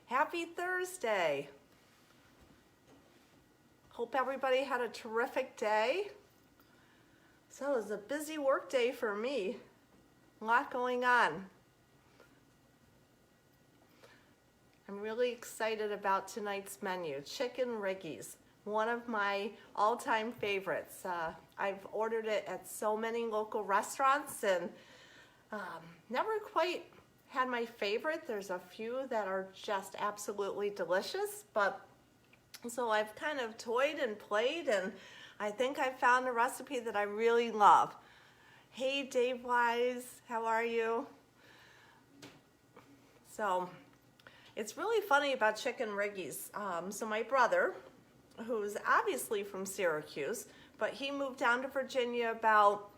Happy Thursday. Hope everybody had a terrific day. So it was a busy work day for me. A lot going on. I'm really excited about tonight's menu, chicken Riggies, one of my all-time favorites. I've ordered it at so many local restaurants and never quite had my favorite. There's a few that are just absolutely delicious, but so I've kind of toyed and played, and I think I found a recipe that I really love. Hey Dave Wise, how are you? So it's really funny about chicken Riggies. So my brother, who's obviously from Syracuse, but he moved down to Virginia about,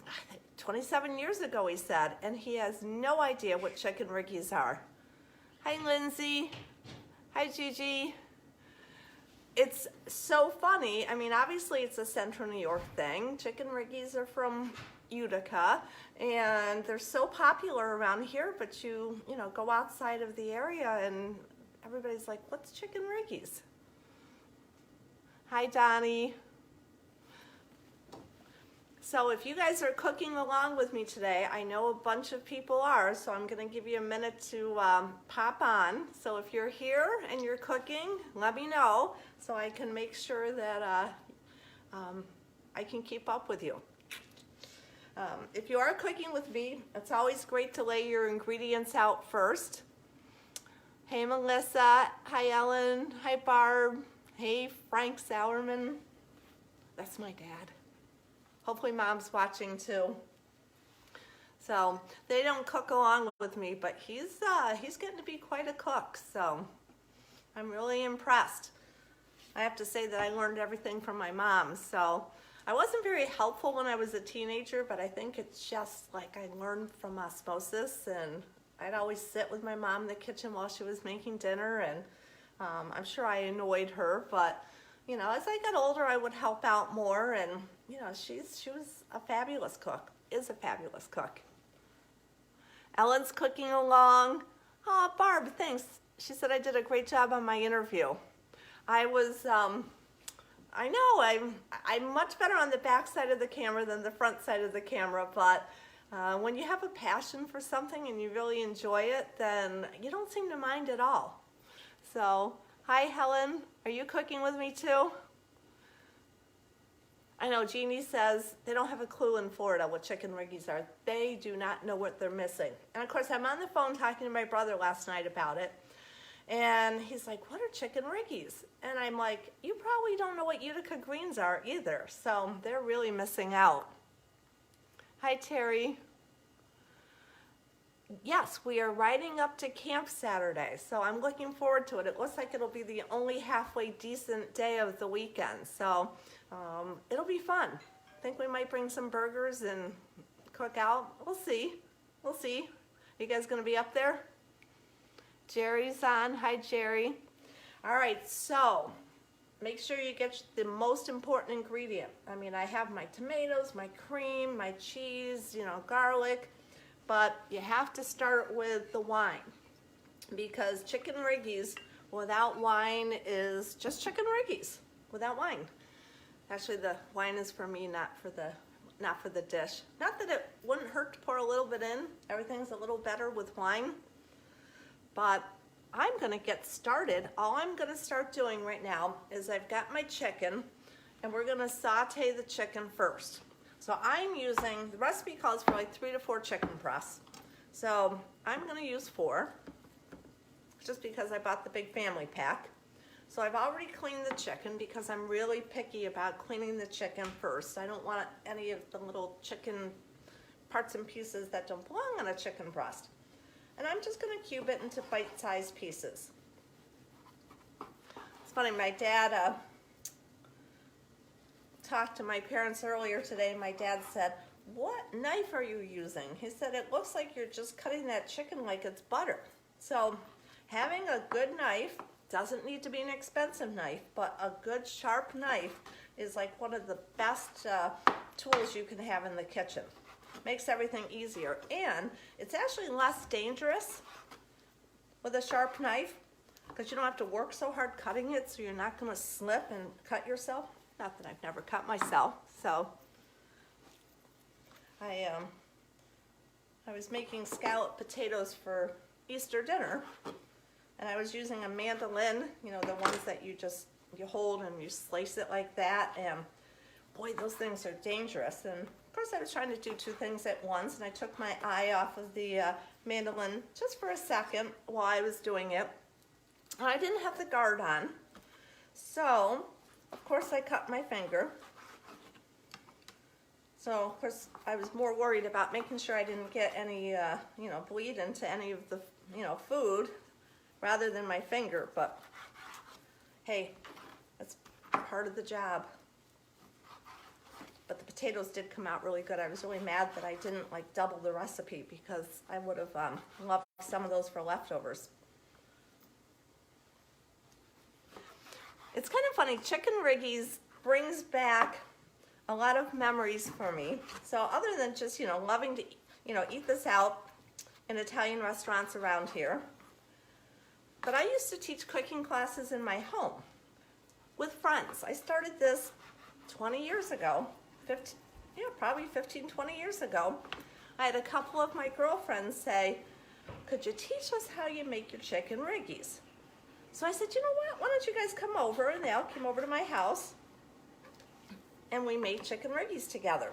I think, 27 years ago, he said, and he has no idea what chicken Riggies are. Hi Lindsay, hi Gigi. It's so funny. I mean, obviously it's a Central New York thing. Chicken Riggies are from Utica, and they're so popular around here, but you know, go outside of the area and everybody's like, what's chicken Riggies? Hi Donnie. So if you guys are cooking along with me today, I know a bunch of people are, so I'm gonna give you a minute to pop on. So if you're here and you're cooking, let me know so I can make sure that I can keep up with you. If you are cooking with me, it's always great to lay your ingredients out first. Hey Melissa, hi Ellen, hi Barb, hey Frank Sauerman. That's my dad. Hopefully Mom's watching too. So they don't cook along with me, but he's getting to be quite a cook, so I'm really impressed. I have to say that I learned everything from my mom, so I wasn't very helpful when I was a teenager, but I think it's just like I learned from osmosis, and I'd always sit with my mom in the kitchen while she was making dinner, and I'm sure I annoyed her, but you know, as I got older, I would help out more, and you know, she was a fabulous cook, is a fabulous cook. Ellen's cooking along. Oh, Barb, thanks. She said I did a great job on my interview. I was, I know, I'm much better on the back side of the camera than the front side of the camera, but when you have a passion for something and you really enjoy it, then you don't seem to mind at all. So, hi Helen, are you cooking with me too? I know Jeannie says they don't have a clue in Florida what chicken Riggies are. They do not know what they're missing. And of course I'm on the phone talking to my brother last night about it. And he's like, what are chicken Riggies? And I'm like, you probably don't know what Utica greens are either. So they're really missing out. Hi Terry. Yes, we are riding up to camp Saturday, so I'm looking forward to it. It looks like it'll be the only halfway decent day of the weekend, so it'll be fun. I think we might bring some burgers and cook out. We'll see. We'll see. You guys gonna be up there? Jerry's on. Hi, Jerry. All right, so make sure you get the most important ingredient. I mean, I have my tomatoes, my cream, my cheese, you know, garlic. But you have to start with the wine, because chicken Riggies without wine is just chicken Riggies without wine. Actually, the wine is for me, not for the dish. Not that it wouldn't hurt to pour a little bit in. Everything's a little better with wine. But I'm gonna get started. All I'm gonna start doing right now is I've got my chicken, and we're gonna saute the chicken first. So I'm using, the recipe calls for like 3 to 4 chicken breasts. So I'm gonna use 4, just because I bought the big family pack. So I've already cleaned the chicken because I'm really picky about cleaning the chicken first. I don't want any of the little chicken parts and pieces that don't belong on a chicken breast. And I'm just gonna cube it into bite-sized pieces. It's funny, my dad, talked to my parents earlier today. My dad said, what knife are you using? He said, it looks like you're just cutting that chicken like it's butter. So having a good knife, doesn't need to be an expensive knife, but a good sharp knife is like one of the best tools you can have in the kitchen. Makes everything easier, and it's actually less dangerous with a sharp knife because you don't have to work so hard cutting it, so you're not going to slip and cut yourself. Not that I've never cut myself. So I was making scalloped potatoes for Easter dinner, and I was using a mandolin, you know, the ones that you hold and you slice it like that, and boy, those things are dangerous. And of course I was trying to do two things at once, and I took my eye off of the mandolin just for a second while I was doing it. And I didn't have the guard on, so of course I cut my finger. So of course I was more worried about making sure I didn't get any you know, bleed into any of the, you know, food rather than my finger, but hey, that's part of the job. But the potatoes did come out really good. I was really mad that I didn't like double the recipe, because I would have loved some of those for leftovers. It's kind of funny, chicken Riggies brings back a lot of memories for me. So other than just, you know, loving to, you know, eat this out in Italian restaurants around here, but I used to teach cooking classes in my home with friends. I started this 20 years ago, 15, yeah, probably 15, 20 years ago. I had a couple of my girlfriends say, could you teach us how you make your chicken Riggies? So I said, you know what, why don't you guys come over? And they all came over to my house, and we made chicken Riggies together.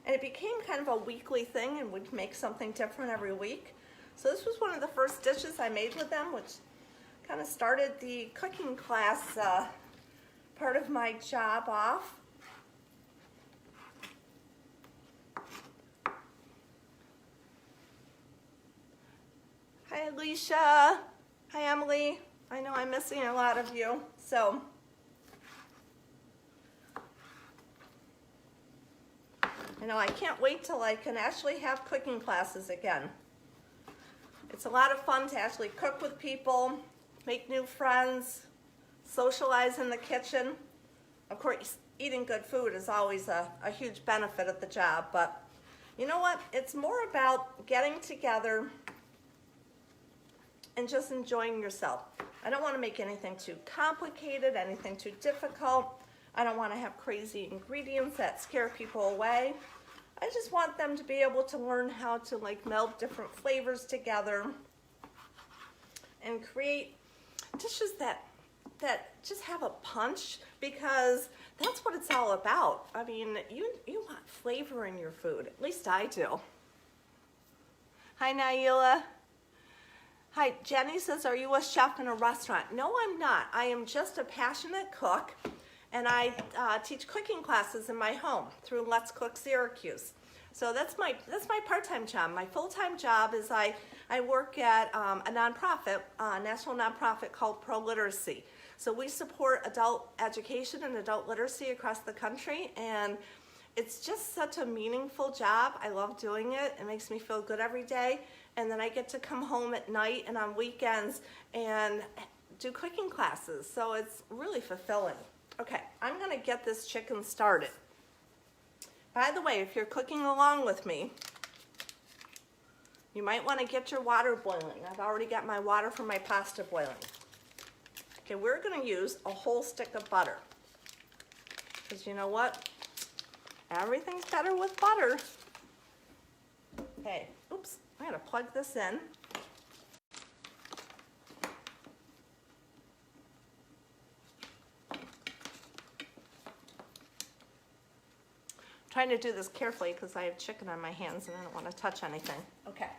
And it became kind of a weekly thing, and we'd make something different every week. So this was one of the first dishes I made with them, which kind of started the cooking class part of my job off. Hi Alicia, hi Emily. I know I'm missing a lot of you, so I know I can't wait till I can actually have cooking classes again. It's a lot of fun to actually cook with people, make new friends, socialize in the kitchen. Of course, eating good food is always a huge benefit of the job, but you know what? It's more about getting together and just enjoying yourself. I don't want to make anything too complicated, anything too difficult. I don't want to have crazy ingredients that scare people away. I just want them to be able to learn how to like meld different flavors together and create dishes that just have a punch, because that's what it's all about. I mean, you want flavor in your food. At least I do. Hi, Naila. Hi, Jenny says, are you a chef in a restaurant? No, I'm not. I am just a passionate cook, and I teach cooking classes in my home through Let's Cook Syracuse. So that's my part-time job. My full-time job is I work at a nonprofit, a national nonprofit called Pro Literacy. So we support adult education and adult literacy across the country, and it's just such a meaningful job. I love doing it. It makes me feel good every day. And then I get to come home at night and on weekends and do cooking classes. So it's really fulfilling. Okay, I'm gonna get this chicken started. By the way, if you're cooking along with me, you might wanna get your water boiling. I've already got my water for my pasta boiling. Okay, we're gonna use a whole stick of butter. Because you know what? Everything's better with butter. Okay, oops. I gotta plug this in. I'm trying to do this carefully because I have chicken on my hands and I don't want to touch anything. Okay.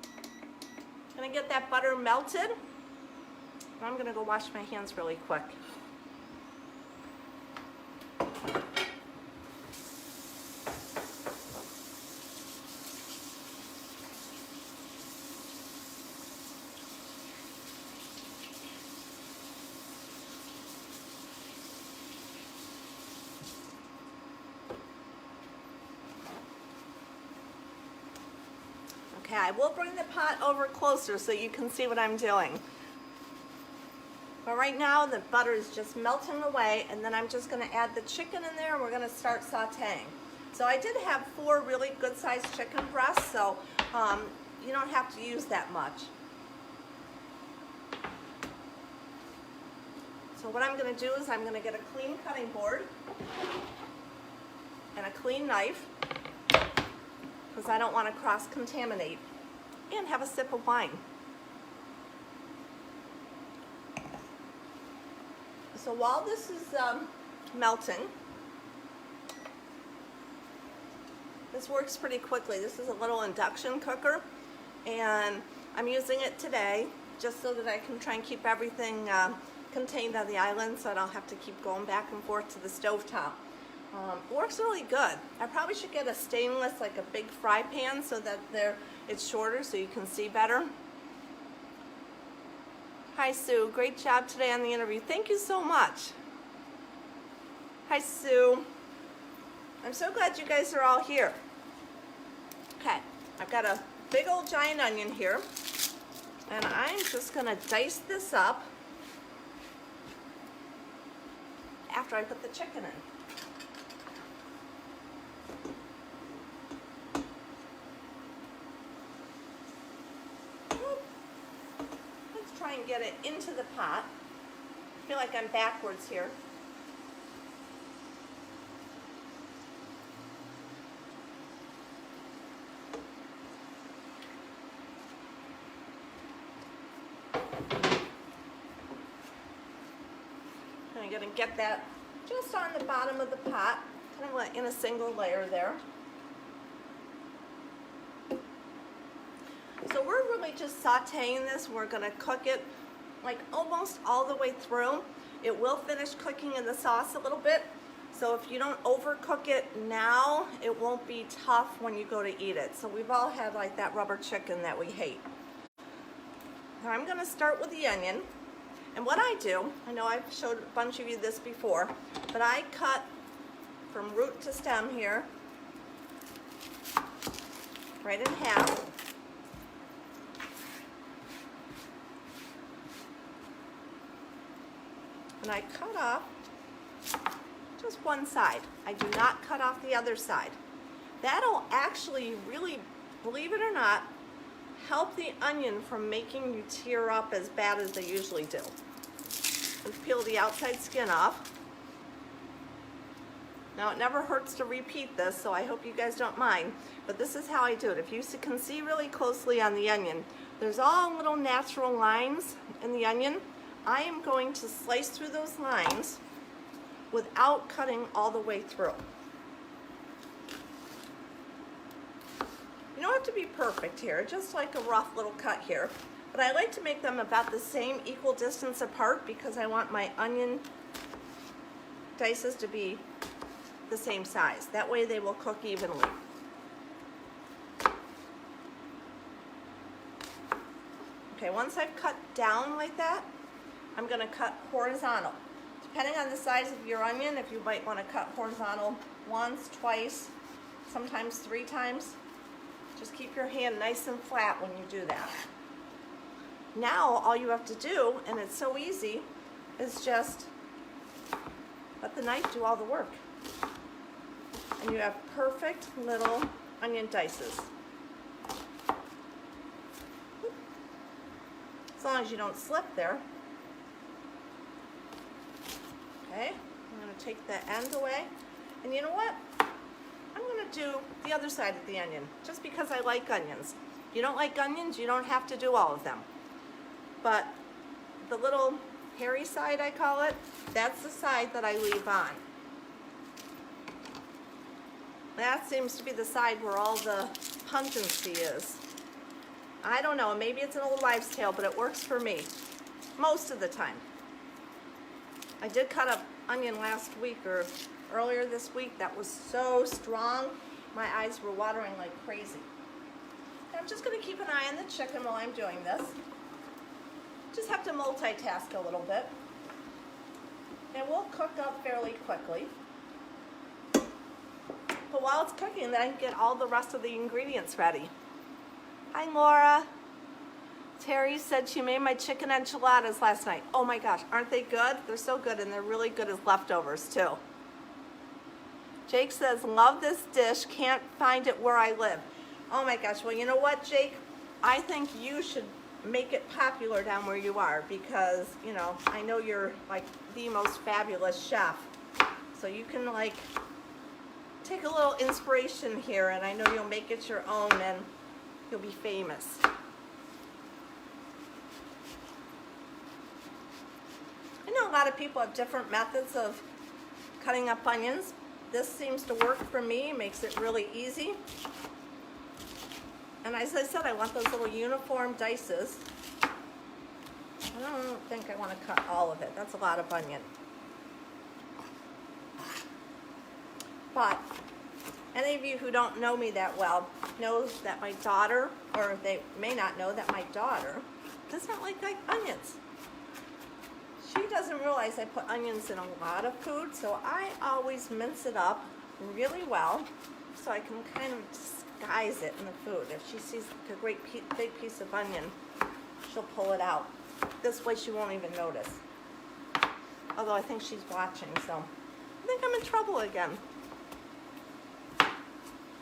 I'm gonna get that butter melted. I'm gonna go wash my hands really quick. Okay, I will bring the pot over closer so you can see what I'm doing. But right now the butter is just melting away, and then I'm just gonna add the chicken in there and we're gonna start sauteing. So I did have 4 really good sized chicken breasts, so you don't have to use that much. So what I'm going to do is I'm going to get a clean cutting board and a clean knife because I don't want to cross-contaminate, and have a sip of wine. So while this is melting, this works pretty quickly. This is a little induction cooker, and I'm using it today just so that I can try and keep everything contained on the island so I don't have to keep going back and forth to the stovetop. It works really good. I probably should get a stainless, like a big fry pan, so that it's shorter so you can see better. Hi Sue, great job today on the interview. Thank you so much. Hi Sue. I'm so glad you guys are all here. Okay, I've got a big old giant onion here, and I'm just gonna dice this up after I put the chicken in. Let's try and get it into the pot. I feel like I'm backwards here. I'm going to get that just on the bottom of the pot, kind of like in a single layer there. So we're really just sauteing this. We're going to cook it like almost all the way through. It will finish cooking in the sauce a little bit. So if you don't overcook it now, it won't be tough when you go to eat it. So we've all had like that rubber chicken that we hate. Now I'm going to start with the onion. And what I do, I know I've showed a bunch of you this before, but I cut from root to stem here, right in half. And I cut off just one side. I do not cut off the other side. That'll actually really, believe it or not, help the onion from making you tear up as bad as they usually do. Let's peel the outside skin off. Now it never hurts to repeat this, so I hope you guys don't mind, but this is how I do it. If you can see really closely on the onion, there's all little natural lines in the onion. I am going to slice through those lines without cutting all the way through. You don't have to be perfect here, just like a rough little cut here. But I like to make them about the same equal distance apart because I want my onion dices to be the same size. That way they will cook evenly. Okay, once I've cut down like that, I'm going to cut horizontal. Depending on the size of your onion, if you might want to cut horizontal once, twice, sometimes 3 times. Just keep your hand nice and flat when you do that. Now all you have to do, and it's so easy, is just let the knife do all the work. And you have perfect little onion dices. As long as you don't slip there. Okay, I'm going to take the end away. And you know what? I'm going to do the other side of the onion, just because I like onions. If you don't like onions, you don't have to do all of them. But the little hairy side, I call it, that's the side that I leave on. That seems to be the side where all the pungency is. I don't know, maybe it's an old wives' tale, but it works for me, most of the time. I did cut up onion last week or earlier this week that was so strong, my eyes were watering like crazy. And I'm just going to keep an eye on the chicken while I'm doing this. Just have to multitask a little bit. And we'll cook up fairly quickly. But while it's cooking, then I can get all the rest of the ingredients ready. Hi, Laura. Terry said she made my chicken enchiladas last night. Oh my gosh, aren't they good? They're so good, and they're really good as leftovers too. Jake says, love this dish, can't find it where I live. Oh my gosh, well you know what, Jake? I think you should make it popular down where you are, because, you know, I know you're like the most fabulous chef. So you can like take a little inspiration here, and I know you'll make it your own and you'll be famous. I know a lot of people have different methods of cutting up onions. This seems to work for me, makes it really easy. And as I said, I want those little uniform dices. I don't think I want to cut all of it. That's a lot of onion. But any of you who don't know me that well knows that my daughter, or they may not know that my daughter does not like onions. She doesn't realize I put onions in a lot of food, so I always mince it up really well so I can kind of disguise it in the food. If she sees a great big piece of onion, she'll pull it out. This way she won't even notice. Although I think she's watching, so I think I'm in trouble again.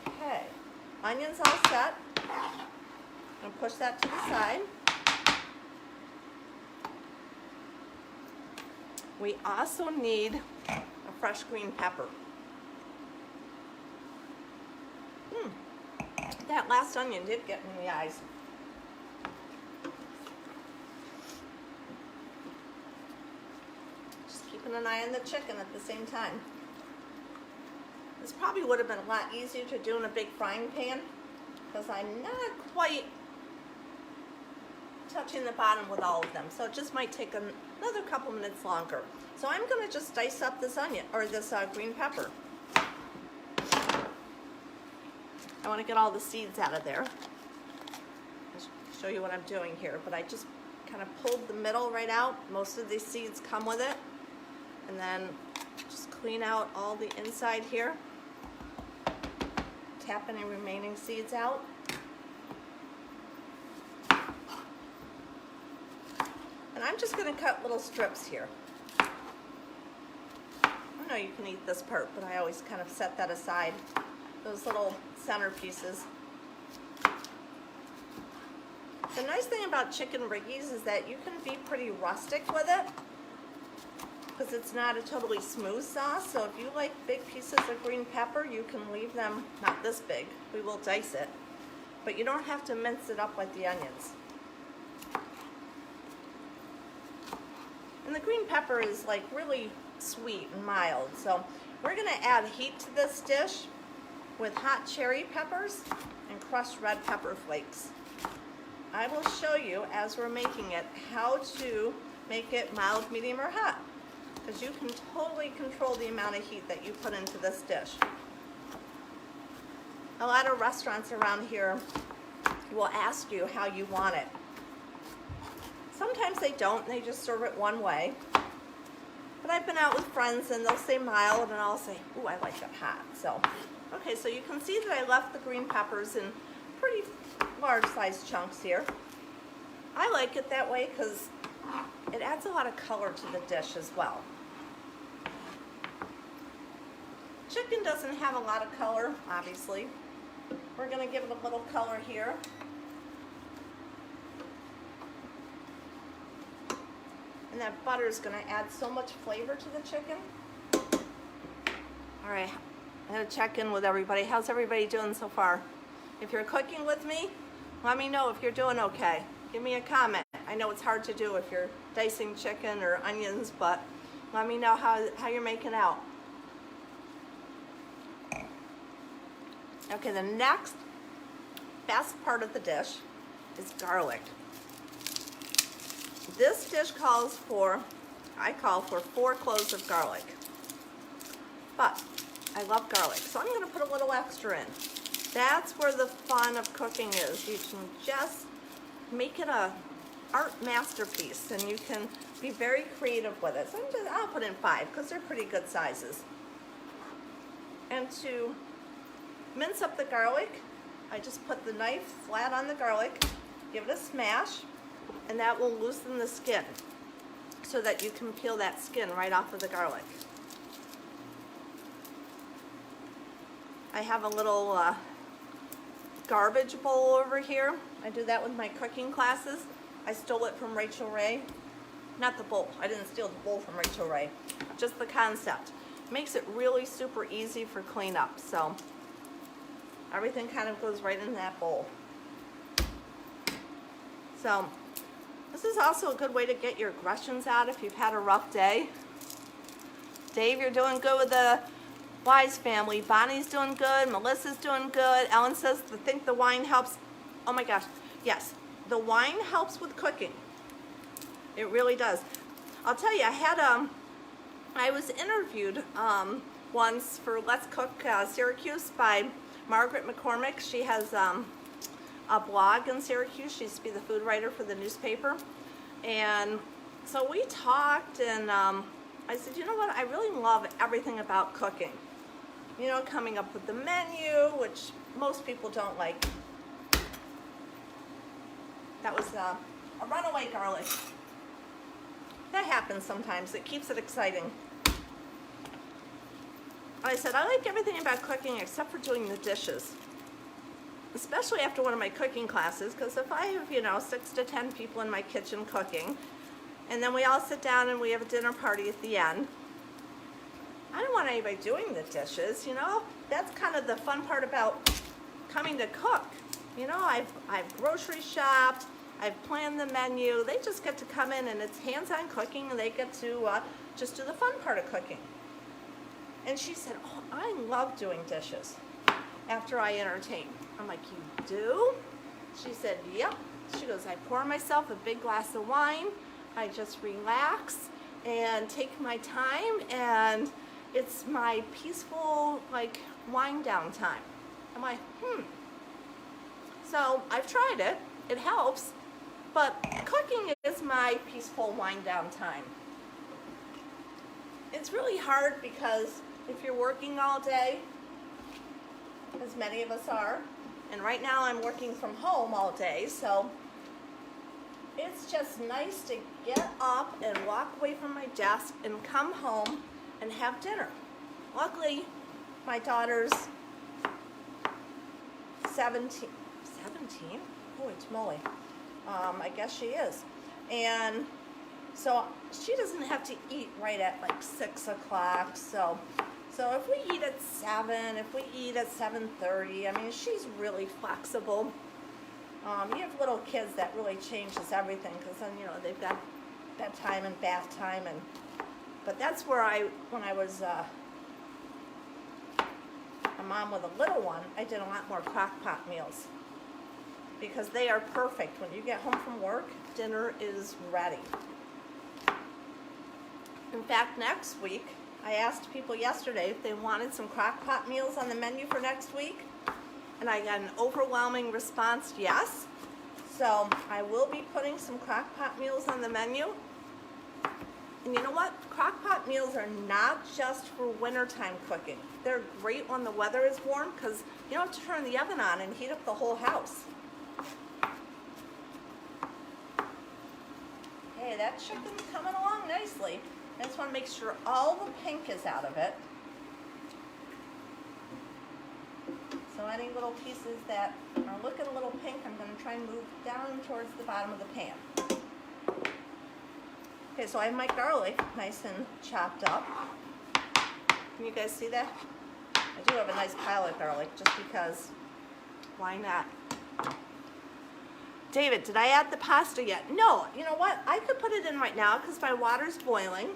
Okay, onions all set. I'm gonna push that to the side. We also need a fresh green pepper. That last onion did get me in the eyes. Just keeping an eye on the chicken at the same time. This probably would have been a lot easier to do in a big frying pan, because I'm not quite touching the bottom with all of them, so it just might take another couple minutes longer. So I'm going to just dice up this onion, or this green pepper. I want to get all the seeds out of there. I'll show you what I'm doing here, but I just kind of pulled the middle right out. Most of these seeds come with it. And then just clean out all the inside here. Tap any remaining seeds out. And I'm just going to cut little strips here. I know you can eat this part, but I always kind of set that aside. Those little center pieces. The nice thing about chicken Riggies is that you can be pretty rustic with it, because it's not a totally smooth sauce. So if you like big pieces of green pepper, you can leave them, not this big, we will dice it, but you don't have to mince it up like the onions. And the green pepper is like really sweet and mild, so we're going to add heat to this dish with hot cherry peppers and crushed red pepper flakes. I will show you as we're making it how to make it mild, medium, or hot, because you can totally control the amount of heat that you put into this dish. A lot of restaurants around here will ask you how you want it. Sometimes they don't, they just serve it one way. But I've been out with friends and they'll say mild and I'll say, ooh, I like it hot. So, okay, so you can see that I left the green peppers in pretty large sized chunks here. I like it that way because it adds a lot of color to the dish as well. Chicken doesn't have a lot of color, obviously. We're going to give it a little color here. And that butter is going to add so much flavor to the chicken. All right, I'm going to check in with everybody. How's everybody doing so far? If you're cooking with me, let me know if you're doing okay. Give me a comment. I know it's hard to do if you're dicing chicken or onions, but let me know how you're making out. Okay, the next best part of the dish is garlic. This dish calls for, I call for 4 cloves of garlic. But I love garlic, so I'm going to put a little extra in. That's where the fun of cooking is. You can just make it a art masterpiece, and you can be very creative with it. So I'll put in 5 because they're pretty good sizes. And to mince up the garlic, I just put the knife flat on the garlic, give it a smash, and that will loosen the skin so that you can peel that skin right off of the garlic. I have a little garbage bowl over here. I do that with my cooking classes. I stole it from Rachel Ray. Not the bowl. I didn't steal the bowl from Rachel Ray. Just the concept. Makes it really super easy for cleanup. So everything kind of goes right in that bowl. So this is also a good way to get your aggressions out if you've had a rough day. Dave, you're doing good with the Wise family. Bonnie's doing good. Melissa's doing good. Ellen says, I think the wine helps. Oh my gosh. Yes, the wine helps with cooking. It really does. I'll tell you, I was interviewed once for Let's Cook Syracuse by Margaret McCormick. She has a blog in Syracuse. She used to be the food writer for the newspaper. And so we talked, and I said, you know what, I really love everything about cooking. You know, coming up with the menu, which most people don't like. That was a runaway garlic. That happens sometimes. It keeps it exciting. I said, I like everything about cooking except for doing the dishes. Especially after one of my cooking classes, because if I have, you know, 6 to 10 people in my kitchen cooking, and then we all sit down and we have a dinner party at the end, I don't want anybody doing the dishes, you know? That's kind of the fun part about coming to cook. You know, I've grocery shopped, I've planned the menu. They just get to come in and it's hands-on cooking, and they get to just do the fun part of cooking. And she said, oh, I love doing dishes after I entertain. I'm like, you do? She said, yep. She goes, I pour myself a big glass of wine, I just relax and take my time, and it's my peaceful, like, wind down time. I'm like, So I've tried it. It helps. But cooking is my peaceful wind down time. It's really hard because if you're working all day, as many of us are, and right now I'm working from home all day, so it's just nice to get up and walk away from my desk and come home and have dinner. Luckily, my daughter's 17? Holy moly. I guess she is. And so she doesn't have to eat right at like 6 o'clock. So if we eat at 7, if we eat at 7:30, I mean, she's really flexible. You have little kids, that really changes everything, because then, you know, they've got bedtime and bath time, but that's where when I was a mom with a little one, I did a lot more crock pot meals, because they are perfect. When you get home from work, dinner is ready. In fact, next week, I asked people yesterday if they wanted some crock pot meals on the menu for next week, and I got an overwhelming response, yes. So I will be putting some crock pot meals on the menu. And you know what? Crock pot meals are not just for wintertime cooking. They're great when the weather is warm, because you don't have to turn the oven on and heat up the whole house. Hey, that chicken's coming along nicely. I just want to make sure all the pink is out of it. So any little pieces that are looking a little pink, I'm going to try and move down towards the bottom of the pan. Okay, so I have my garlic nice and chopped up. Can you guys see that? I do have a nice pile of garlic just because, why not? David, did I add the pasta yet? No, you know what? I could put it in right now because my water's boiling.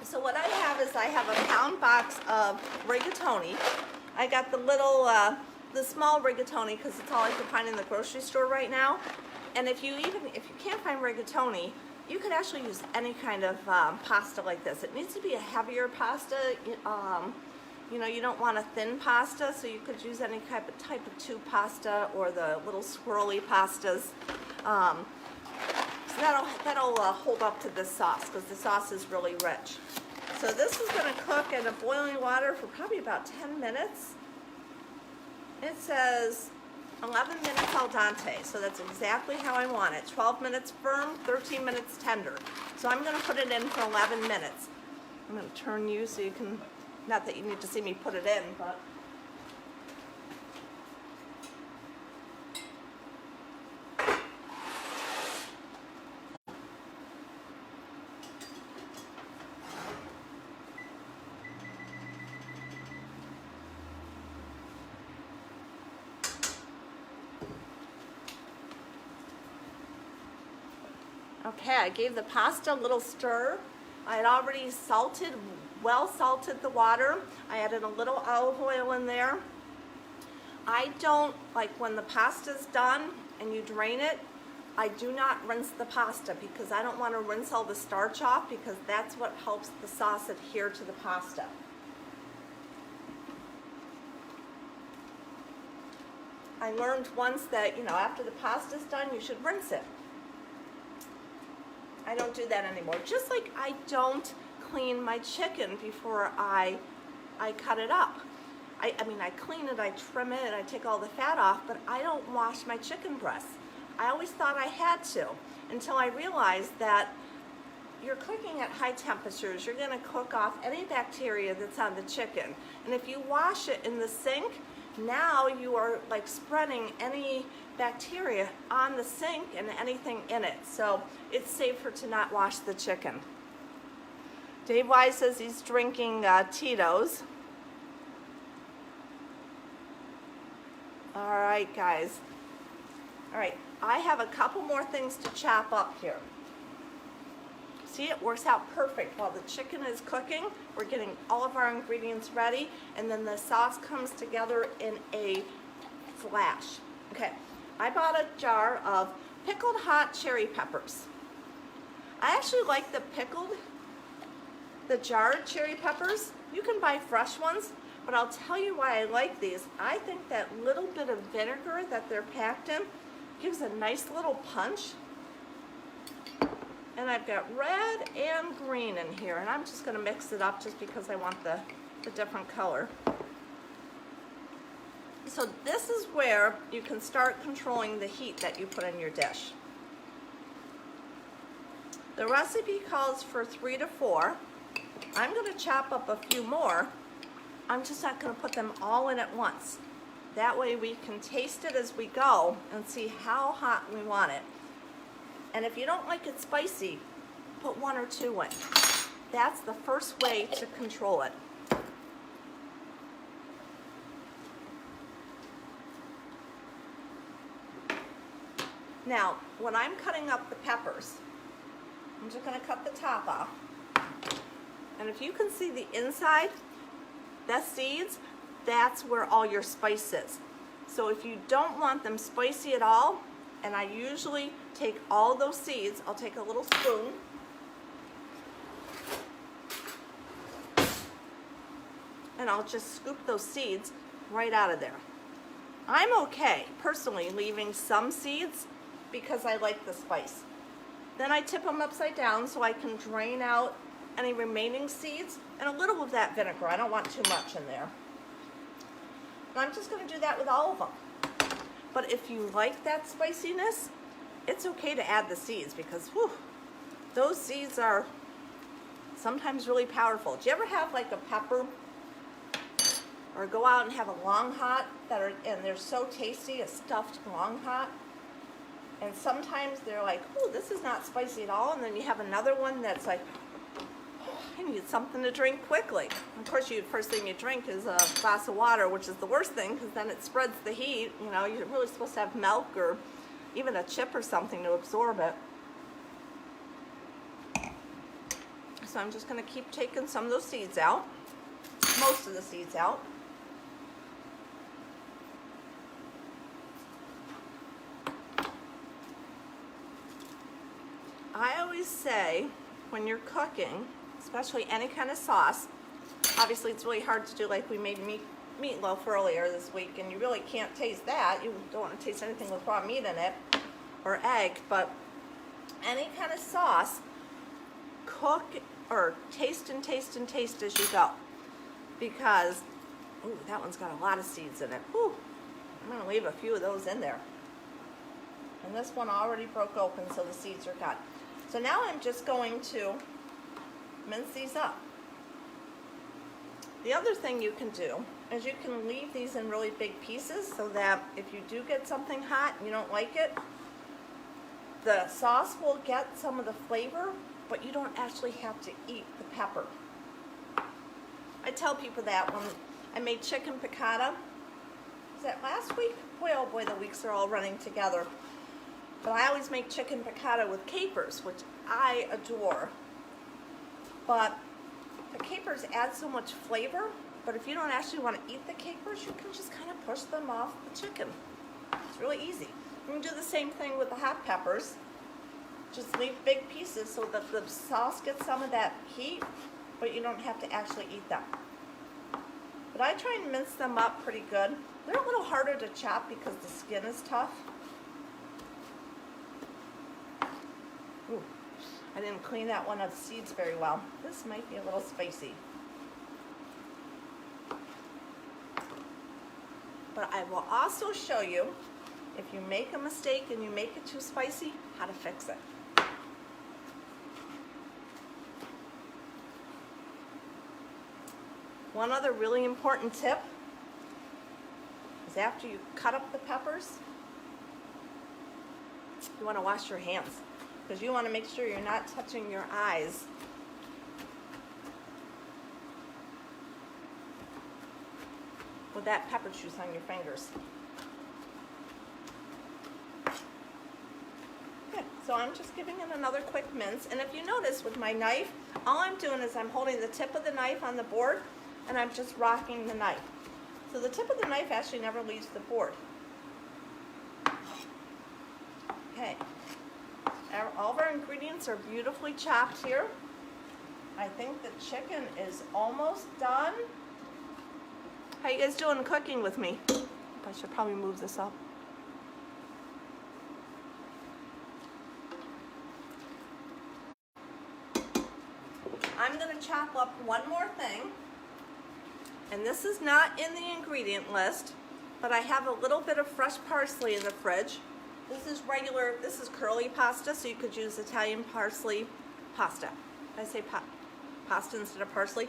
So what I have is I have a pound box of rigatoni. I got the little, the small rigatoni because it's all I can find in the grocery store right now. And if you can't find rigatoni, you could actually use any kind of pasta like this. It needs to be a heavier pasta. You know, you don't want a thin pasta, so you could use any type of tube pasta or the little swirly pastas. So that'll hold up to this sauce, because the sauce is really rich. So this is going to cook in a boiling water for probably about 10 minutes. It says 11 minutes al dente, so that's exactly how I want it. 12 minutes firm, 13 minutes tender. So I'm going to put it in for 11 minutes. I'm going to turn you so you can, not that you need to see me put it in, but Okay, I gave the pasta a little stir. I had already well salted the water. I added a little olive oil in there. I don't, like when the pasta's done and you drain it, I do not rinse the pasta because I don't want to rinse all the starch off, because that's what helps the sauce adhere to the pasta. I learned once that, after the pasta's done, you should rinse it. I don't do that anymore. Just like I don't clean my chicken before I cut it up. I mean, I clean it, I trim it, I take all the fat off, but I don't wash my chicken breasts. I always thought I had to, until I realized that you're cooking at high temperatures. You're going to cook off any bacteria that's on the chicken. And if you wash it in the sink, now you are like spreading any bacteria on the sink and anything in it. So it's safer to not wash the chicken. Dave Wise says he's drinking Tito's. All right, guys. All right, I have a couple more things to chop up here. See, it works out perfect. While the chicken is cooking, we're getting all of our ingredients ready, and then the sauce comes together in a flash. Okay, I bought a jar of pickled hot cherry peppers. I actually like the jarred cherry peppers. You can buy fresh ones, but I'll tell you why I like these. I think that little bit of vinegar that they're packed in gives a nice little punch. And I've got red and green in here, and I'm just going to mix it up just because I want the different color. So this is where you can start controlling the heat that you put in your dish. The recipe calls for 3 to 4. I'm going to chop up a few more. I'm just not going to put them all in at once. That way we can taste it as we go and see how hot we want it. And if you don't like it spicy, put 1 or 2 in. That's the first way to control it. Now, when I'm cutting up the peppers, I'm just going to cut the top off. And if you can see the inside, the seeds, that's where all your spice is. So if you don't want them spicy at all, and I usually take all those seeds, I'll take a little spoon, and I'll just scoop those seeds right out of there. I'm okay, personally, leaving some seeds because I like the spice. Then I tip them upside down so I can drain out any remaining seeds and a little of that vinegar. I don't want too much in there. And I'm just going to do that with all of them. But if you like that spiciness, it's okay to add the seeds because those seeds are sometimes really powerful. Do you ever have like a pepper or go out and have a long hot and they're so tasty, a stuffed long hot? And sometimes they're like, this is not spicy at all. And then you have another one that's like, I need something to drink quickly. Of course, first thing you drink is a glass of water, which is the worst thing because then it spreads the heat. You're really supposed to have milk or even a chip or something to absorb it. So I'm just going to keep taking some of those seeds out, most of the seeds out. I always say when you're cooking, especially any kind of sauce, obviously it's really hard to do like we made meatloaf earlier this week, and you really can't taste that. You don't want to taste anything with raw meat in it or egg, but any kind of sauce, cook or taste and taste and taste as you go. Because, that one's got a lot of seeds in it. I'm going to leave a few of those in there. And this one already broke open, so the seeds are gone. So now I'm just going to mince these up. The other thing you can do is you can leave these in really big pieces so that if you do get something hot and you don't like it, the sauce will get some of the flavor, but you don't actually have to eat the pepper. I tell people that when I made chicken piccata, was that last week? Boy, oh boy, the weeks are all running together. But I always make chicken piccata with capers, which I adore. But the capers add so much flavor, but if you don't actually want to eat the capers, you can just kind of push them off the chicken. It's really easy. You can do the same thing with the hot peppers. Just leave big pieces so that the sauce gets some of that heat, but you don't have to actually eat them. But I try and mince them up pretty good. They're a little harder to chop because the skin is tough. Ooh, I didn't clean that one of the seeds very well. This might be a little spicy. But I will also show you, if you make a mistake and you make it too spicy, how to fix it. One other really important tip is after you cut up the peppers, you want to wash your hands because you want to make sure you're not touching your eyes. With that pepper juice on your fingers. Okay, so I'm just giving it another quick mince. And if you notice with my knife, all I'm doing is I'm holding the tip of the knife on the board and I'm just rocking the knife. So the tip of the knife actually never leaves the board. Okay, all of our ingredients are beautifully chopped here. I think the chicken is almost done. How you guys doing cooking with me? I should probably move this up. I'm going to chop up one more thing. And this is not in the ingredient list, but I have a little bit of fresh parsley in the fridge. This is regular, this is curly pasta, so you could use Italian parsley pasta. I say pasta instead of parsley.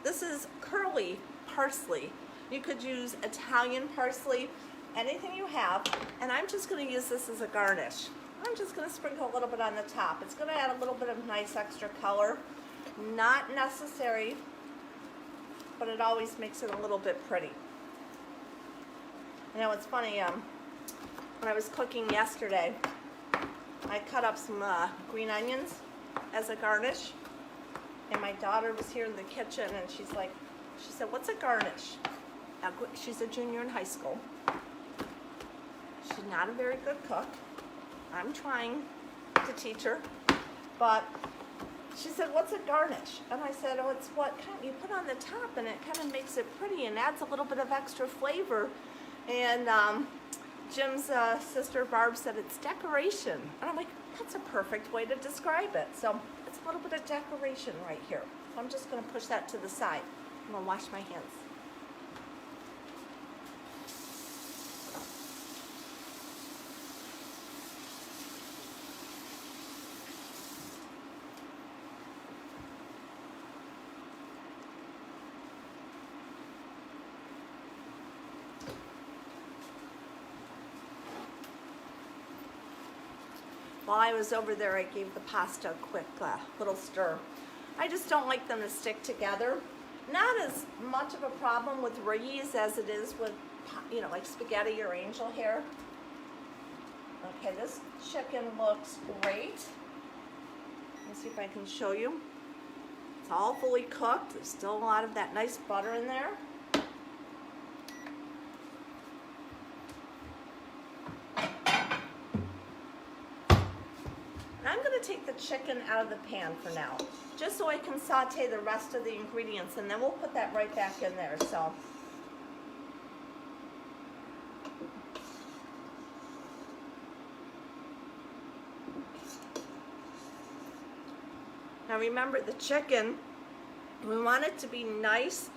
This is curly parsley. You could use Italian parsley, anything you have, and I'm just going to use this as a garnish. I'm just going to sprinkle a little bit on the top. It's going to add a little bit of nice extra color. Not necessary, but it always makes it a little bit pretty. You know, it's funny, when I was cooking yesterday, I cut up some green onions as a garnish, and my daughter was here in the kitchen, and she said, "What's a garnish?" She's a junior in high school. She's not a very good cook. I'm trying to teach her, but she said, "What's a garnish?" And I said, "Oh, it's what you put on the top, and it kind of makes it pretty and adds a little bit of extra flavor." And Jim's sister Barb said it's decoration, and I'm like, that's a perfect way to describe it. So it's a little bit of decoration right here. So I'm just going to push that to the side. I'm going to wash my hands. While I was over there, I gave the pasta a quick little stir. I just don't like them to stick together. Not as much of a problem with Riggies as it is with, you know, like spaghetti or angel hair. Okay, this chicken looks great. Let me see if I can show you. It's all fully cooked. There's still a lot of that nice butter in there. I'm going to take the chicken out of the pan for now, just so I can saute the rest of the ingredients, and then we'll put that right back in there. So, now remember the chicken, we want it to be nice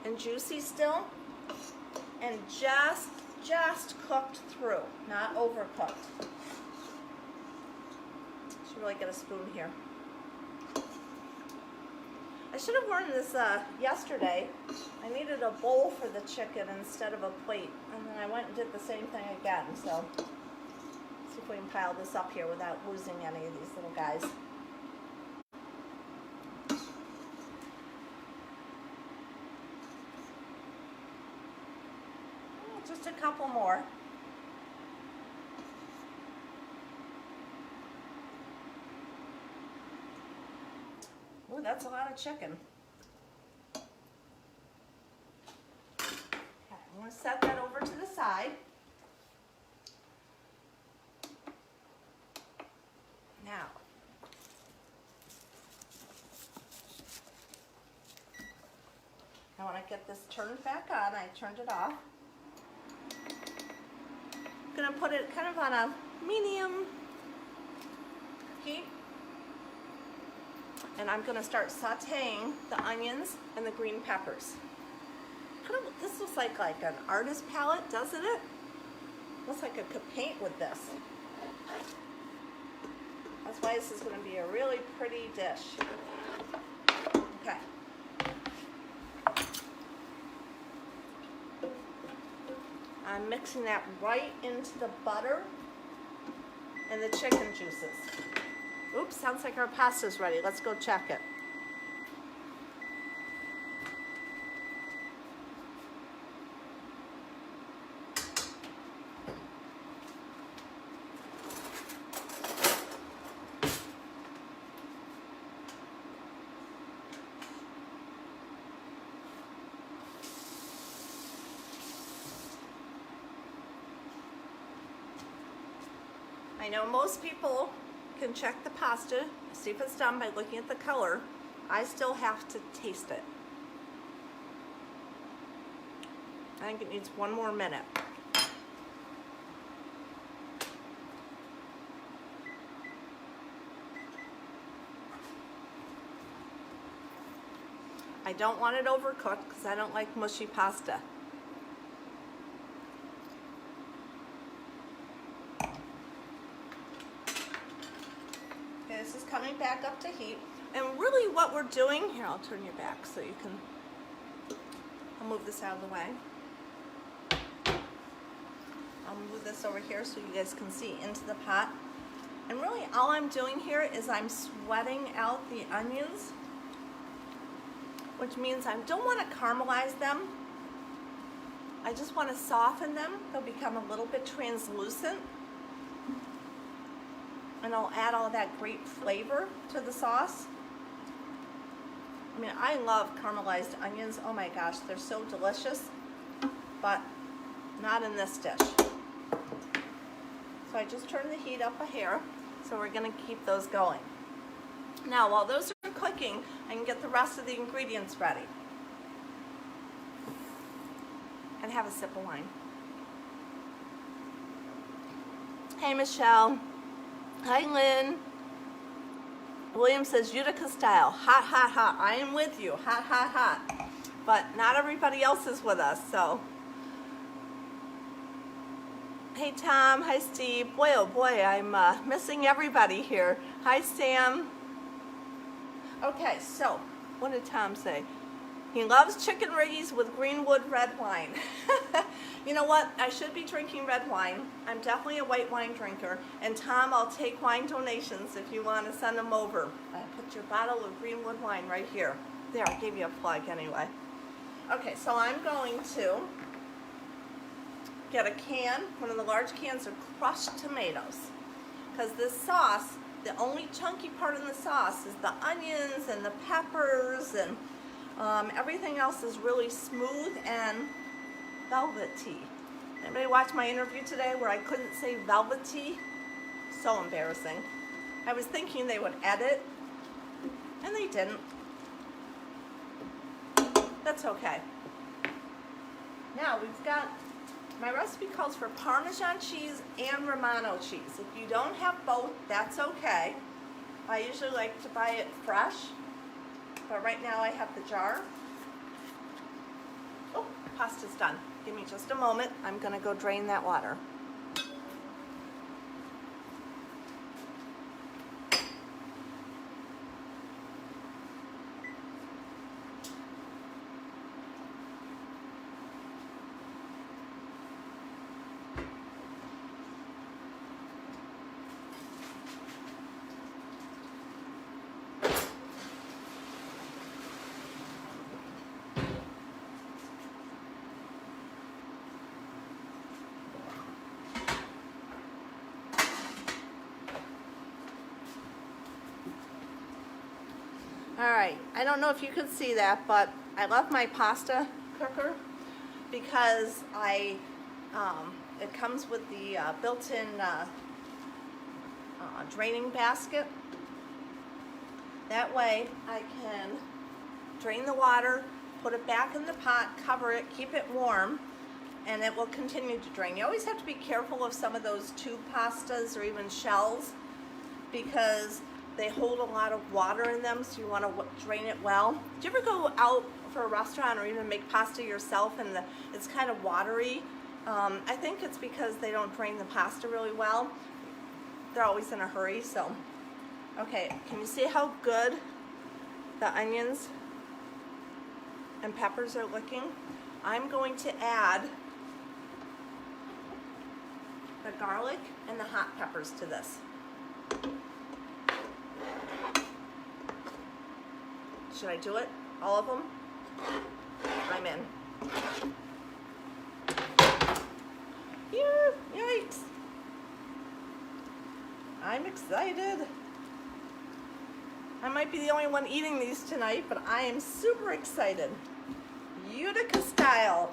and juicy still, and just cooked through, not overcooked. Really get a spoon here. I should have worn this yesterday. I needed a bowl for the chicken instead of a plate, and then I went and did the same thing again. So let's see if we can pile this up here without losing any of these little guys. Just a couple more. Ooh, that's a lot of chicken. Okay, I'm going to set that over to the side. Now, I want to get this turned back on. I turned it off. I'm going to put it kind of on a medium heat. And I'm going to start sauteing the onions and the green peppers. This looks like an artist palette, doesn't it? Looks like I could paint with this. That's why this is going to be a really pretty dish. Okay. I'm mixing that right into the butter and the chicken juices. Oops, sounds like our pasta's ready. Let's go check it. I know most people can check the pasta, see if it's done by looking at the color. I still have to taste it. I think it needs one more minute. I don't want it overcooked because I don't like mushy pasta. This is coming back up to heat. And really what we're doing, here I'll turn you back so you can, I'll move this out of the way. I'll move this over here so you guys can see into the pot. And really all I'm doing here is I'm sweating out the onions, which means I don't want to caramelize them. I just want to soften them. They'll become a little bit translucent. And I'll add all that great flavor to the sauce. I mean, I love caramelized onions. Oh my gosh, they're so delicious, but not in this dish. So I just turned the heat up a hair, so we're gonna keep those going. Now, while those are cooking, I can get the rest of the ingredients ready. And have a sip of wine. Hey, Michelle. Hi, Lynn. William says Utica style. Hot, hot, hot. I am with you. Hot, hot, hot. But not everybody else is with us, so. Hey, Tom. Hi, Steve. Boy, oh boy, I'm missing everybody here. Hi, Sam. Okay, so what did Tom say? He loves chicken Riggies with Greenwood red wine. You know what? I should be drinking red wine. I'm definitely a white wine drinker. And Tom, I'll take wine donations if you want to send them over. Put your bottle of Greenwood wine right here. There, I gave you a plug anyway. Okay, so I'm going to get a can, one of the large cans of crushed tomatoes. Because this sauce, the only chunky part in the sauce is the onions and the peppers, and everything else is really smooth and velvety. Anybody watch my interview today where I couldn't say velvety? So embarrassing. I was thinking they would edit, and they didn't. That's okay. Now we've got, my recipe calls for Parmesan cheese and Romano cheese. If you don't have both, that's okay. I usually like to buy it fresh, but right now I have the jar. Oh, pasta's done. Give me just a moment. I'm gonna go drain that water. All right, I don't know if you can see that, but I love my pasta cooker because it comes with the built-in draining basket. That way I can drain the water, put it back in the pot, cover it, keep it warm, and it will continue to drain. You always have to be careful of some of those tube pastas or even shells because they hold a lot of water in them, so you want to drain it well. Do you ever go out for a restaurant or even make pasta yourself and it's kind of watery? I think it's because they don't drain the pasta really well. They're always in a hurry, so. Okay, can you see how good the onions and peppers are looking? I'm going to add the garlic and the hot peppers to this. Should I do it? All of them? I'm in. Yikes. I'm excited. I might be the only one eating these tonight, but I am super excited. Utica style.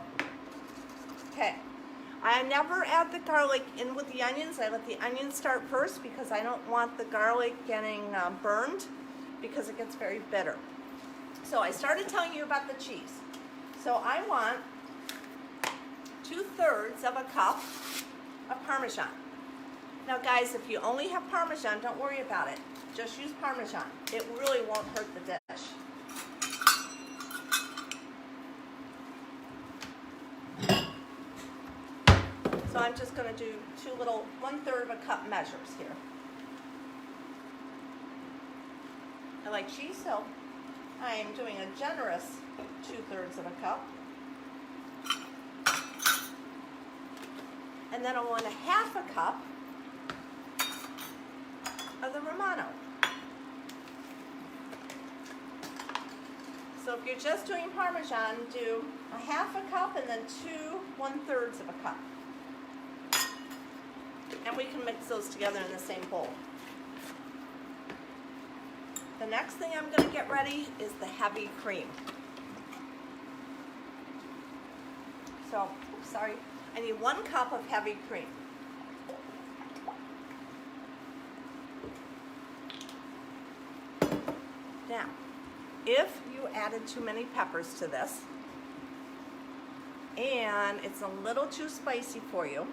Okay. I never add the garlic in with the onions. I let the onions start first because I don't want the garlic getting burned because it gets very bitter. So I started telling you about the cheese. So I want 2/3 of a cup of Parmesan. Now guys, if you only have Parmesan, don't worry about it. Just use Parmesan. It really won't hurt the dish. So I'm just going to do 1/3 of a cup measures here. I like cheese, so I am doing a generous 2/3 of a cup. And then I want 1/2 cup of the Romano. So if you're just doing Parmesan, do 1/2 cup and then 2 1/3 of a cup. And we can mix those together in the same bowl. The next thing I'm going to get ready is the heavy cream. So, oops, sorry, I need 1 cup of heavy cream. Now, if you added too many peppers to this and it's a little too spicy for you,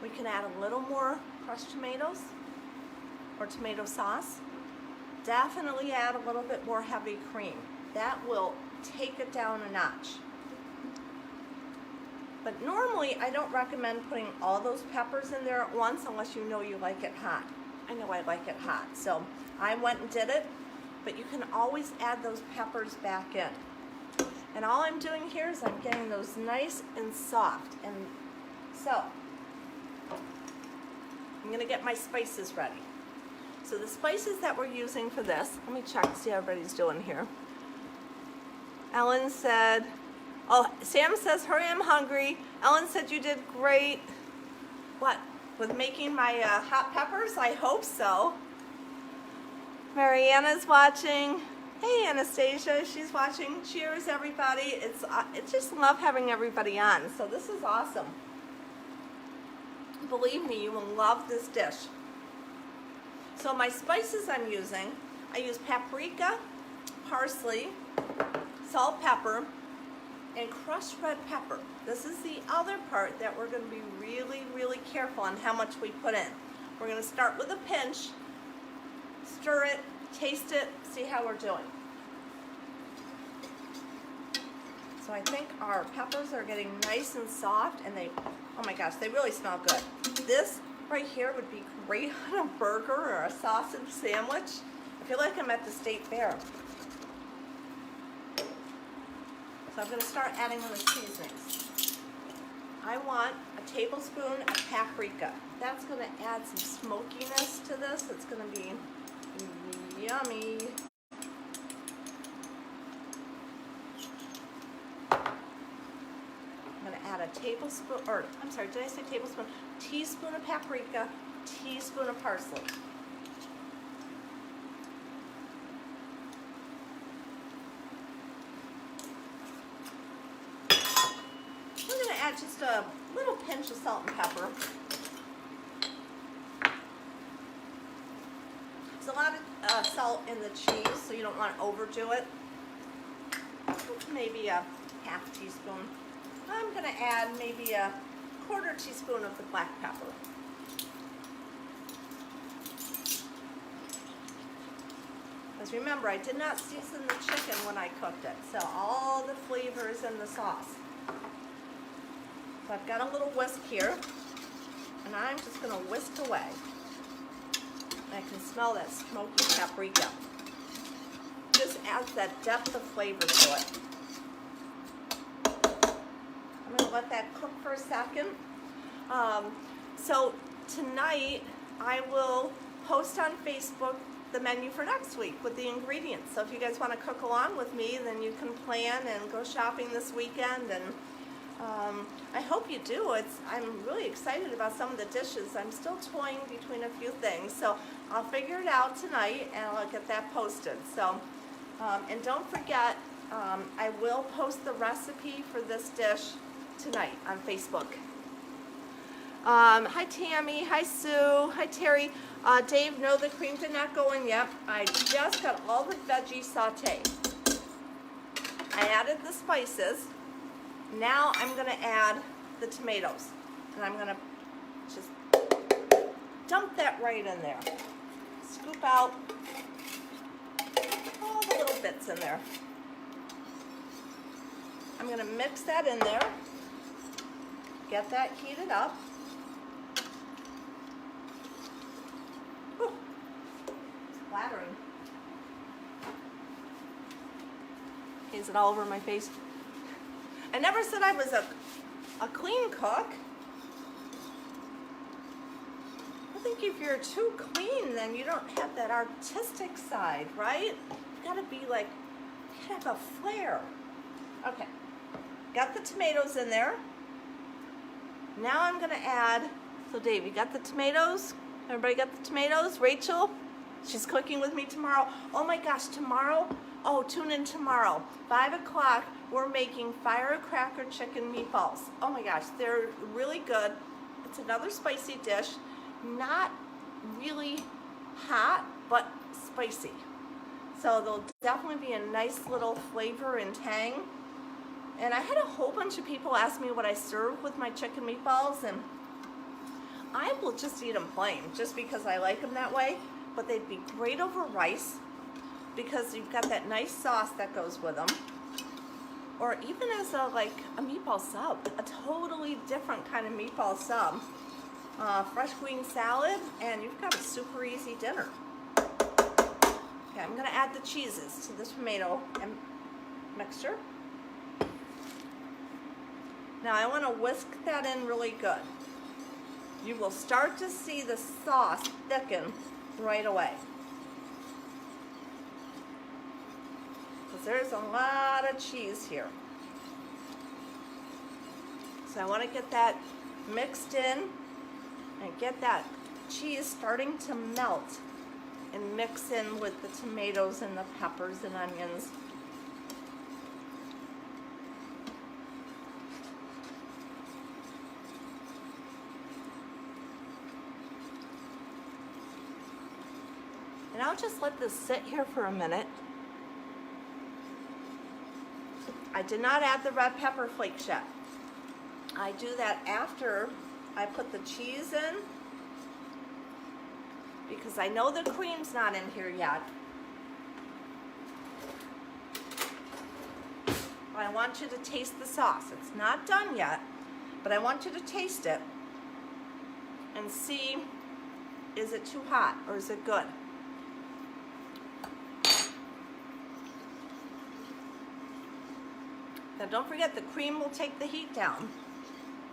we can add a little more crushed tomatoes or tomato sauce. Definitely add a little bit more heavy cream. That will take it down a notch. But normally I don't recommend putting all those peppers in there at once unless you know you like it hot. I know I like it hot, so I went and did it, but you can always add those peppers back in. And all I'm doing here is I'm getting those nice and soft. And so I'm going to get my spices ready. So the spices that we're using for this, let me check to see how everybody's doing here. Ellen said, oh, Sam says, hurry, I'm hungry. Ellen said you did great. What, with making my hot peppers? I hope so. Mariana's watching. Hey, Anastasia, she's watching. Cheers, everybody. It's just love having everybody on. So this is awesome. Believe me, you will love this dish. So my spices I'm using, I use paprika, parsley, salt, pepper, and crushed red pepper. This is the other part that we're going to be really, really careful on how much we put in. We're going to start with a pinch, stir it, taste it, see how we're doing. So I think our peppers are getting nice and soft, and they, oh my gosh, they really smell good. This right here would be great on a burger or a sausage sandwich. I feel like I'm at the state fair. So I'm going to start adding in the seasonings. I want a tablespoon of paprika. That's going to add some smokiness to this. It's going to be yummy. I'm going to add a tablespoon, or I'm sorry, did I say tablespoon? Teaspoon of paprika, teaspoon of parsley. add just a little pinch of salt and pepper. There's a lot of salt in the cheese, so you don't want to overdo it. Maybe a half teaspoon. I'm going to add maybe a quarter teaspoon of the black pepper. Because remember, I did not season the chicken when I cooked it, so all the flavor is in the sauce. So I've got a little whisk here, and I'm just going to whisk away. I can smell that smoky paprika. Just adds that depth of flavor to it. I'm going to let that cook for a second. So tonight I will post on Facebook the menu for next week with the ingredients. So if you guys want to cook along with me, then you can plan and go shopping this weekend. And I hope you do. I'm really excited about some of the dishes. I'm still toying between a few things. So I'll figure it out tonight and I'll get that posted. So, and don't forget, I will post the recipe for this dish tonight on Facebook. Hi Tammy, hi Sue, hi Terry. Dave, no, the cream did not go in yet. I just got all the veggies sauteed. I added the spices. Now I'm going to add the tomatoes. And I'm going to just dump that right in there. Scoop out all the little bits in there. I'm going to mix that in there. Get that heated up. Whew. It's flattering. Is it all over my face? I never said I was a clean cook. I think if you're too clean, then you don't have that artistic side, right? You gotta be like, you gotta have a flair. Okay, got the tomatoes in there. Now I'm gonna add, so Dave, you got the tomatoes? Everybody got the tomatoes? Rachel, she's cooking with me tomorrow. Oh my gosh, tomorrow? Oh, tune in tomorrow. 5 o'clock, we're making firecracker chicken meatballs. Oh my gosh, they're really good. It's another spicy dish. Not really hot, but spicy. So there'll definitely be a nice little flavor and tang. And I had a whole bunch of people ask me what I serve with my chicken meatballs, and I will just eat them plain, just because I like them that way. But they'd be great over rice, because you've got that nice sauce that goes with them. Or even as a meatball sub, a totally different kind of meatball sub. Fresh green salad, and you've got a super easy dinner. Okay, I'm gonna add the cheeses to the tomato mixture. Now I wanna whisk that in really good. You will start to see the sauce thicken right away. Because there's a lot of cheese here. So I wanna get that mixed in and get that cheese starting to melt and mix in with the tomatoes and the peppers and onions. And I'll just let this sit here for a minute. I did not add the red pepper flakes yet. I do that after I put the cheese in, because I know the cream's not in here yet. I want you to taste the sauce. It's not done yet, but I want you to taste it and see, is it too hot or is it good? Now don't forget, the cream will take the heat down.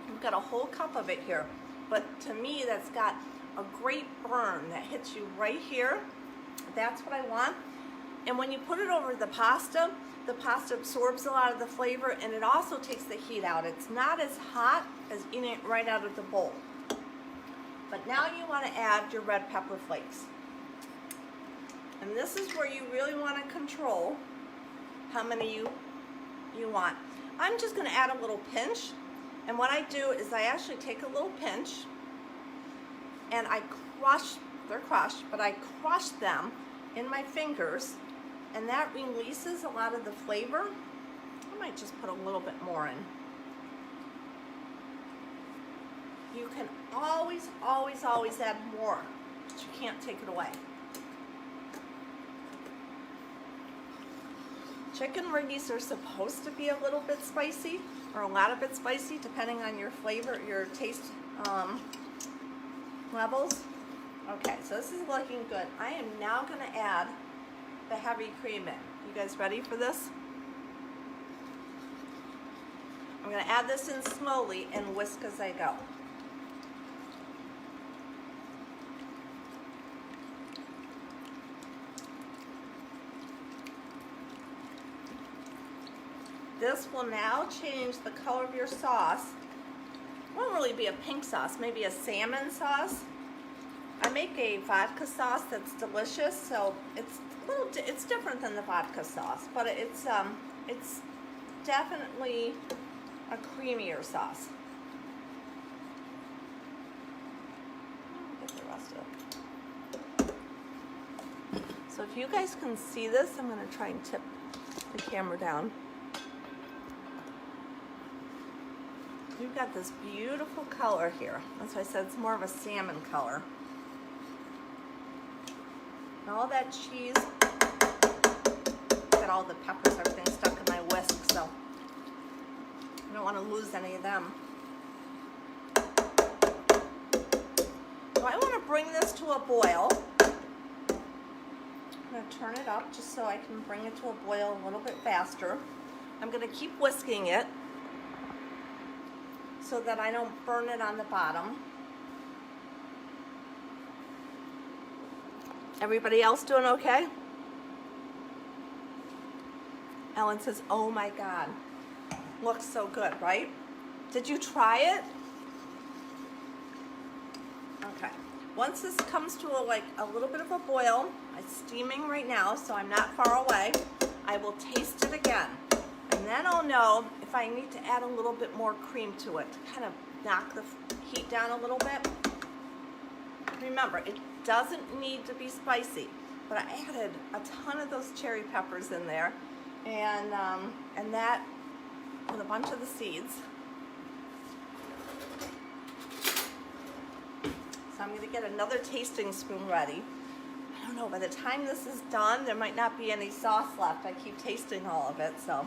We've got a whole cup of it here, but to me that's got a great burn that hits you right here. That's what I want. And when you put it over the pasta absorbs a lot of the flavor, and it also takes the heat out. It's not as hot as eating it right out of the bowl. But now you want to add your red pepper flakes. And this is where you really want to control how many you want. I'm just going to add a little pinch, And what I do is I actually take a little pinch and I crush, they're crushed, but I crush them in my fingers, and that releases a lot of the flavor. I might just put a little bit more in. You can always, always, always add more, but you can't take it away. Chicken Riggies are supposed to be a little bit spicy, or a lot of bit spicy, depending on your flavor, your taste levels. Okay, so this is looking good. I am now going to add the heavy cream in. You guys ready for this? I'm going to add this in slowly and whisk as I go. This will now change the color of your sauce. It won't really be a pink sauce, maybe a salmon sauce. I make a vodka sauce that's delicious, so it's different than the vodka sauce, but it's definitely a creamier sauce. Get the rest of it. So if you guys can see this, I'm going to try and tip the camera down. You've got this beautiful color here. That's why I said it's more of a salmon color. And all that cheese, got all the peppers, everything stuck in my whisk, so I don't want to lose any of them. So I want to bring this to a boil. I'm going to turn it up just so I can bring it to a boil a little bit faster. I'm going to keep whisking it so that I don't burn it on the bottom. Everybody else doing okay? Ellen says, oh my God, looks so good, right? Did you try it? Okay, once this comes to a little bit of a boil, it's steaming right now, so I'm not far away, I will taste it again. And then I'll know if I need to add a little bit more cream to it to kind of knock the heat down a little bit. Remember, it doesn't need to be spicy, but I added a ton of those cherry peppers in there, and that with a bunch of the seeds. So I'm going to get another tasting spoon ready. I don't know, by the time this is done, there might not be any sauce left. I keep tasting all of it, so.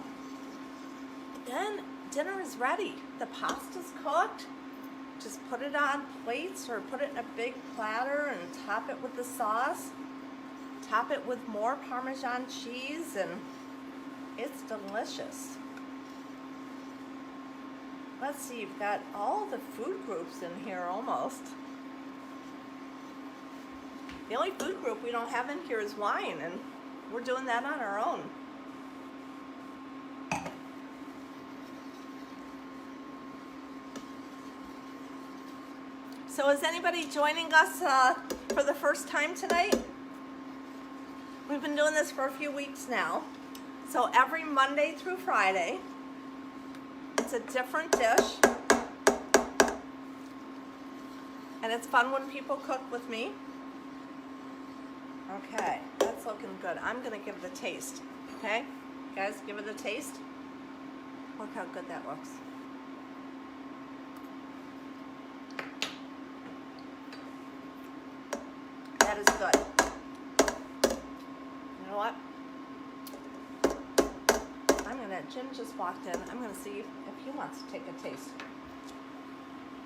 Then dinner is ready. The pasta's cooked. Just put it on plates or put it in a big platter and top it with the sauce. Top it with more Parmesan cheese, and it's delicious. Let's see, you've got all the food groups in here almost. The only food group we don't have in here is wine, and we're doing that on our own. So is anybody joining us for the first time tonight? We've been doing this for a few weeks now. So every Monday through Friday, it's a different dish. And it's fun when people cook with me. Okay, that's looking good. I'm gonna give it a taste, okay? Guys, give it a taste. Look how good that looks. That is good. You know what? Jim just walked in. I'm gonna see if he wants to take a taste.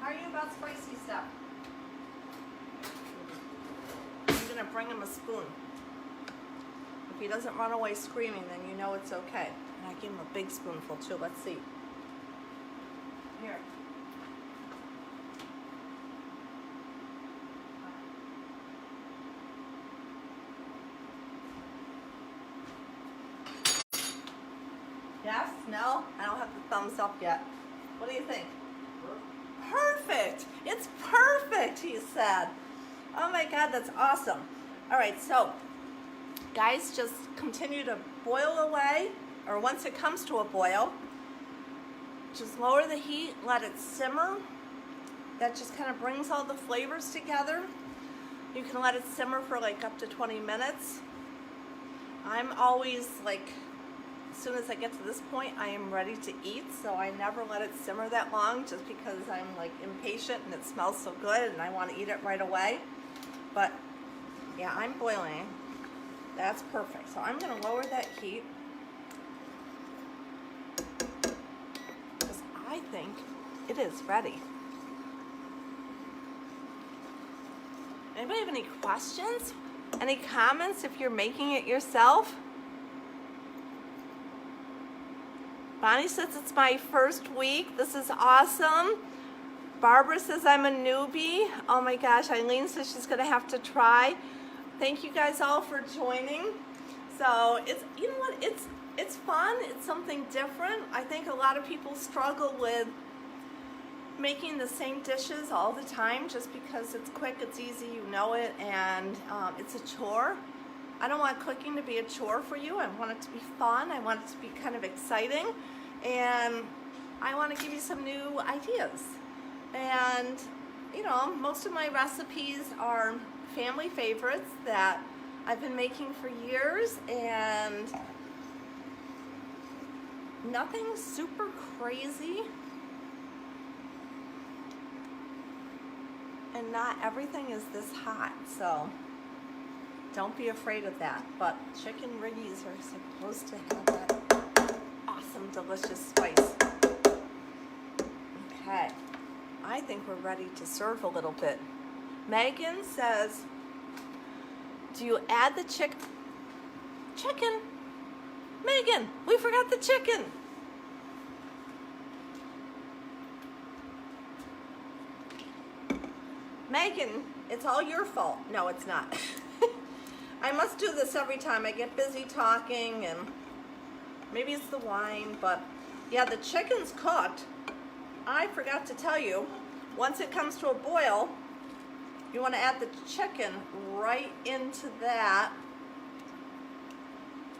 How are you about spicy stuff? I'm gonna bring him a spoon. If he doesn't run away screaming, then you know it's okay. And I gave him a big spoonful too. Let's see. Here. Yes? No? I don't have the thumbs up yet. What do you think? Perfect! It's perfect, he said. Oh my God, that's awesome. All right, so guys, just continue to boil away, or once it comes to a boil, Just lower the heat, let it simmer. That just kind of brings all the flavors together. You can let it simmer for like up to 20 minutes. I'm always like, as soon as I get to this point, I am ready to eat, so I never let it simmer that long just because I'm like impatient and it smells so good and I want to eat it right away. But yeah, I'm boiling. That's perfect. So I'm going to lower that heat because I think it is ready. Anybody have any questions? Any comments if you're making it yourself? Bonnie says it's my first week. This is awesome. Barbara says I'm a newbie. Oh my gosh, Eileen says she's gonna have to try. Thank you guys all for joining. So it's, you know what, it's fun, it's something different. I think a lot of people struggle with making the same dishes all the time just because it's quick, it's easy, you know it, and it's a chore. I don't want cooking to be a chore for you. I want it to be fun. I want it to be kind of exciting, and I want to give you some new ideas. And you know, most of my recipes are family favorites that I've been making for years, and nothing super crazy. And not everything is this hot, so don't be afraid of that. But chicken Riggies are supposed to have that awesome, delicious spice. Okay, I think we're ready to serve a little bit. Megan says, do you add the chicken? Megan, we forgot the chicken. Megan, it's all your fault. No, it's not. I must do this every time. I get busy talking, and maybe it's the wine, but yeah, the chicken's cooked. I forgot to tell you, once it comes to a boil, you want to add the chicken right into that,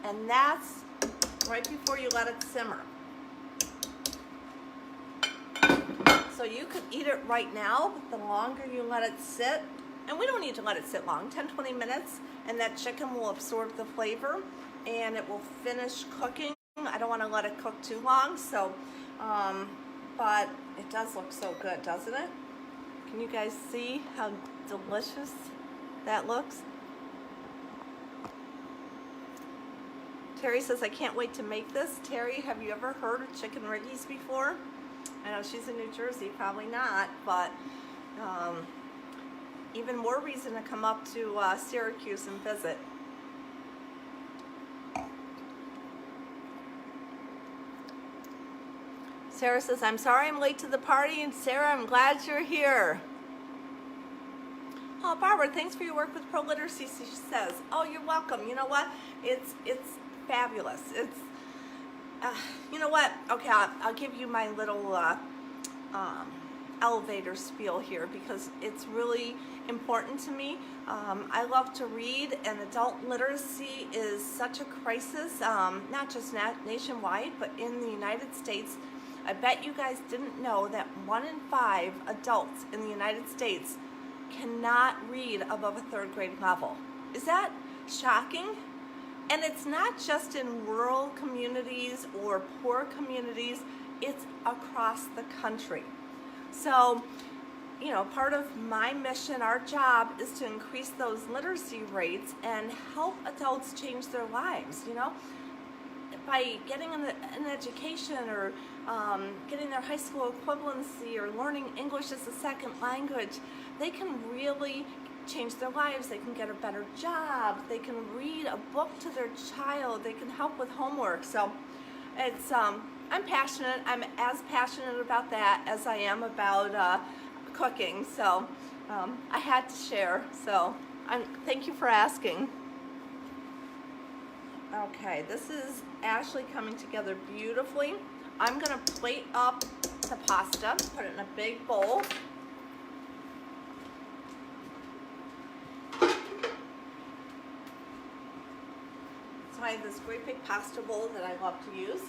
and that's right before you let it simmer. So you could eat it right now, but the longer you let it sit, and we don't need to let it sit long, 10-20 minutes, and that chicken will absorb the flavor and it will finish cooking. I don't want to let it cook too long, so, but it does look so good, doesn't it? Can you guys see how delicious that looks? Terry says, I can't wait to make this. Terry, have you ever heard of chicken Riggies before? I know she's in New Jersey, probably not, but even more reason to come up to Syracuse and visit. Sarah says, I'm sorry I'm late to the party, and Sarah, I'm glad you're here. Oh, Barbara, thanks for your work with Pro Literacy, she says. Oh, you're welcome. You know what? It's fabulous. It's you know what? Okay, I'll give you my little elevator spiel here because it's really important to me. I love to read, and adult literacy is such a crisis, not just nationwide, but in the United States. I bet you guys didn't know that 1 in 5 adults in the United States cannot read above a 3rd grade level. Is that shocking? And it's not just in rural communities or poor communities, it's across the country. So, you know, part of my mission, our job, is to increase those literacy rates and help adults change their lives, you know? By getting an education or getting their high school equivalency or learning English as a second language, they can really change their lives. They can get a better job. They can read a book to their child. They can help with homework. So it's, I'm passionate. I'm as passionate about that as I am about cooking. So I had to share. So thank you for asking. Okay, this is Ashley coming together beautifully. I'm gonna plate up the pasta, put it in a big bowl. So I have this great big pasta bowl that I love to use.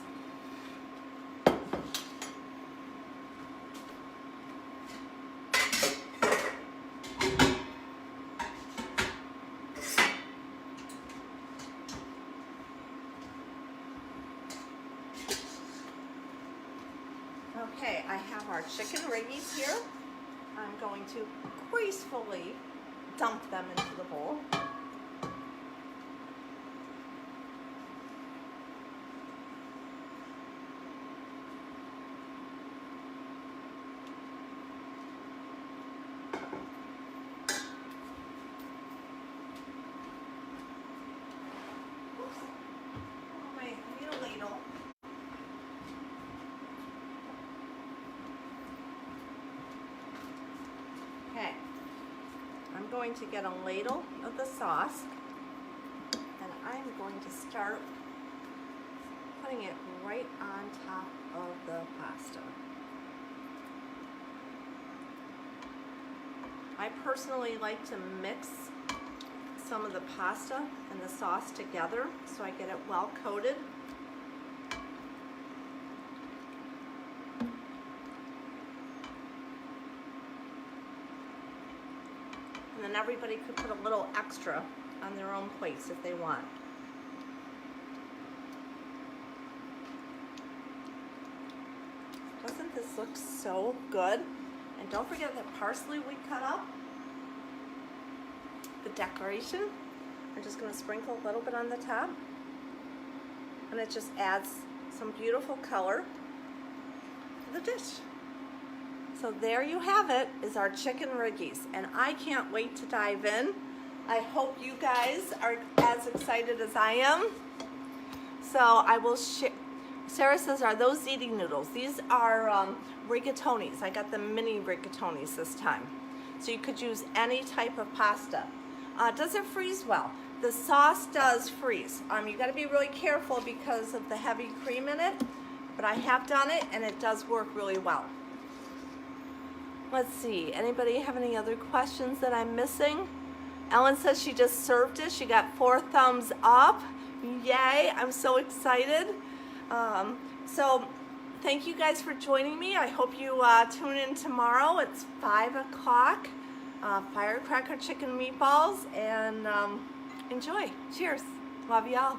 chicken Riggies here. I'm going to gracefully dump them into the bowl. Okay, I'm going to get a ladle of the sauce, and I'm going to start putting it right on top of the pasta. I personally like to mix some of the pasta and the sauce together so I get it well coated. And then everybody could put a little extra on their own plates if they want. Doesn't this look so good? And don't forget the parsley we cut up. The decoration. I'm just going to sprinkle a little bit on the top. And it just adds some beautiful color to the dish. So there you have it, is our chicken Riggies, and I can't wait to dive in. I hope you guys are as excited as I am. So I will share. Sarah says, are those ziti noodles? These are rigatonis. I got the mini rigatonis this time. So you could use any type of pasta. Does it freeze well? The sauce does freeze. You got to be really careful because of the heavy cream in it, but I have done it and it does work really well. Let's see, anybody have any other questions that I'm missing? Ellen says she just served it. She got 4 thumbs up. Yay, I'm so excited. So thank you guys for joining me. I hope you tune in tomorrow. It's 5 o'clock. Firecracker chicken meatballs, and enjoy. Cheers. Love y'all.